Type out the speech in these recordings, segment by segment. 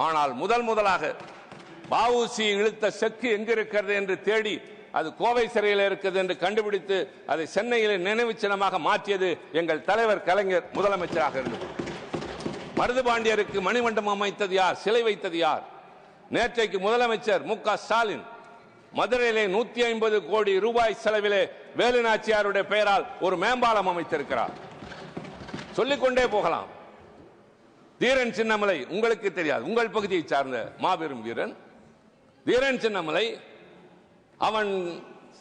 ஆனால் முதலாக வஉசி இழுத்த செக்கு எங்கிருக்கிறது என்று தேடி அது கோவை சிறையில் இருக்கிறது என்று கண்டுபிடித்து அதை சென்னையில் நினைவு சின்னமாக மாற்றியது எங்கள் தலைவர் கலைஞர் முதலமைச்சராக இருந்தது. மருதுபாண்டியருக்கு மணிமண்டபம் அமைத்தது யார்? சிலை வைத்தது யார்? நேற்றைக்கு முதலமைச்சர் மு.க. ஸ்டாலின் மதுரையிலே 150 கோடி ரூபாய் செலவிலே வேலுநாச்சியாருடைய பெயரால் ஒரு மேம்பாலம் அமைத்திருக்கிறார். சொல்லிக்கொண்டே போகலாம். தீரன் சின்னமலை உங்களுக்கு தெரியாது, உங்கள் பகுதியை சார்ந்த மாபெரும் வீரன் தீரன் சின்னமலை. அவன்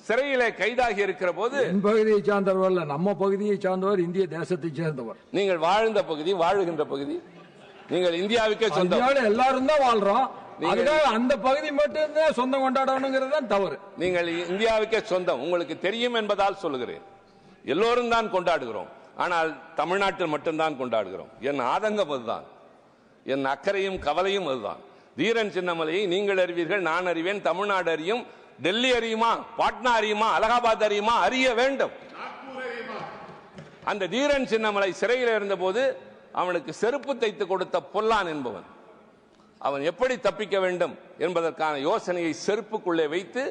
சிறையிலே கைதாகி இருக்கிற போது பகுதியை சார்ந்தவர் அல்ல, நம்ம பகுதியை சார்ந்தவர், இந்திய தேசத்தை சேர்ந்தவர். நீங்கள் வாழ்ந்த பகுதி, வாழுகின்ற பகுதி, நீங்கள் இந்தியாவுக்கே சொந்தம். எல்லாரும் தான் வாழ்றோம். அந்த பகுதி மட்டும் சொந்தம் கொண்டாடணுங்கிறது தான் தவறு. நீங்கள் இந்தியாவுக்கே சொந்தம், உங்களுக்கு தெரியும் என்பதால் சொல்லுகிறேன். எல்லோரும் தான் கொண்டாடுகிறோம், ஆனால் தமிழ்நாட்டில் மட்டும்தான் கொண்டாடுகிறோம். என் ஆதங்கம் அதுதான், என் அக்கறையும் கவலையும் அதுதான். தீரன் சின்னமலையை நீங்கள் அறிவீர்கள், நான் அறிவேன், தமிழ்நாடு அறியும், டெல்லி அறியுமா, பாட்னா அறியுமா, அலகாபாத் அறியுமா, அறிய வேண்டும். அந்த தீரன் சின்னமலை சிறையில் இருந்த போது அவனுக்கு செருப்பு தைத்து கொடுத்த பொல்லான் என்பவன் அவன் எப்படி தப்பிக்க வேண்டும் என்பதற்கான யோசனையை செருப்புக்குள்ளே வைத்து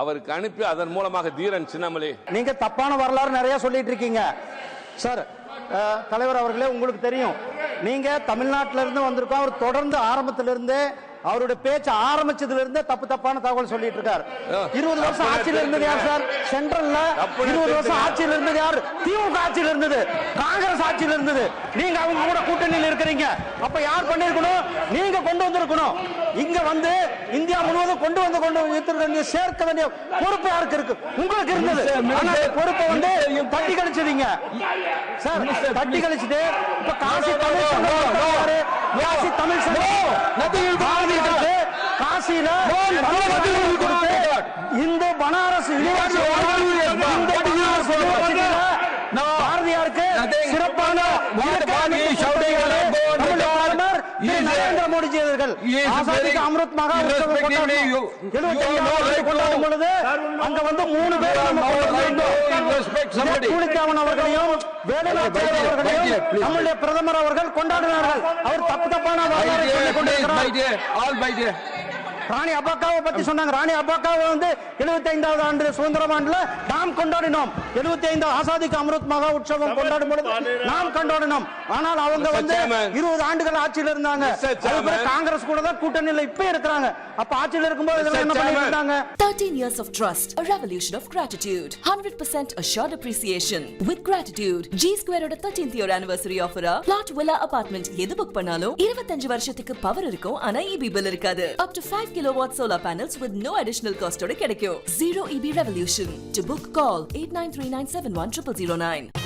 அவருக்கு அனுப்பி அதன் மூலமாக தீரன் சின்னமலை. நீங்க தப்பான வரலாறு நிறைய சொல்லிட்டு இருக்கீங்க சார். தலைவர் அவர்களே, உங்களுக்கு தெரியும், நீங்க தமிழ்நாட்டில இருந்து வந்திருக்கோம். அவர் தொடர்ந்து ஆரம்பத்திலிருந்து அவருடைய பேச்சு ஆரம்பிச்சதுல இருந்தே தப்பான தகவல் சொல்லிட்டு இருக்காரு. 20 வருஷம் ஆட்சியில் இருந்தது யார் சார்? சென்ட்ரல்ல 20 வருஷம் ஆட்சியில் இருந்தது யார்? திமுக ஆட்சியில் இருந்தது, காங்கிரஸ் ஆட்சியில் இருந்தது. நீங்க அவங்க கூட கூட்டணியில் இருக்கிறீங்க. அப்ப யார் பண்ணிருக்கணும்? நீங்க கொண்டு வந்திருக்கணும். இங்க வந்து இந்தியா முழுவதும் கொண்டு சேர்க்க வேண்டிய பொறுப்பு யாருக்கு இருக்கு? உங்களுக்கு இருந்தது. பொறுப்பை வந்து தட்டி கழிச்சதீங்க சார். தட்டி கழிச்சுட்டு இப்ப காசி தமிழ் காசியில இந்த பனாரஸ் பாரதியாருக்கு சிறப்பான நரேந்திர மோடிஜி அவர்கள் அமிர்த் மகா உற்சவம் கொண்டாடும் பொழுது அங்க வந்து 3 பேர் அவர்களையும் வேலுநாச்சியார் அவர்களையும் நம்முடைய பிரதமர் அவர்கள் கொண்டாடினார்கள். அவர் தப்பான ராணி அப்பாக்காவை பத்தி சொன்னாங்க. ராணி அப்பாக்காவை வந்து 75வது ஆண்டு சுதந்திர ஆண்டுல நாம் கொண்டாடினோம். 75 ஆசாதிக்கு அமிர்த் மகா உற்சவம் கொண்டாடும் பொழுது நாம் கொண்டாடினோம். ஆனால் அவங்க வந்து 20 ஆண்டுகள் ஆட்சியில் இருந்தாங்க. காங்கிரஸ் கூட தான் கூட்டணியில் இப்ப இருக்கிறாங்க. அப்ப ஆட்சியில் இருக்கும்போது இதெல்லாம் என்ன பண்ணிட்டு இருந்தாங்க? 13 years of trust, a revolution of gratitude, 100% assured appreciation with gratitude. G Square oda 13th year anniversary offer plot villa apartment எது புக் பண்ணாலும் 25 வருஷத்துக்கு பவர் இருக்கும். ஆனா EB bill இருக்காது. Up to 5 kilowatt solar panels with no additional cost ஓட கிடைக்கும். Zero EB revolution. To book call 8939710009.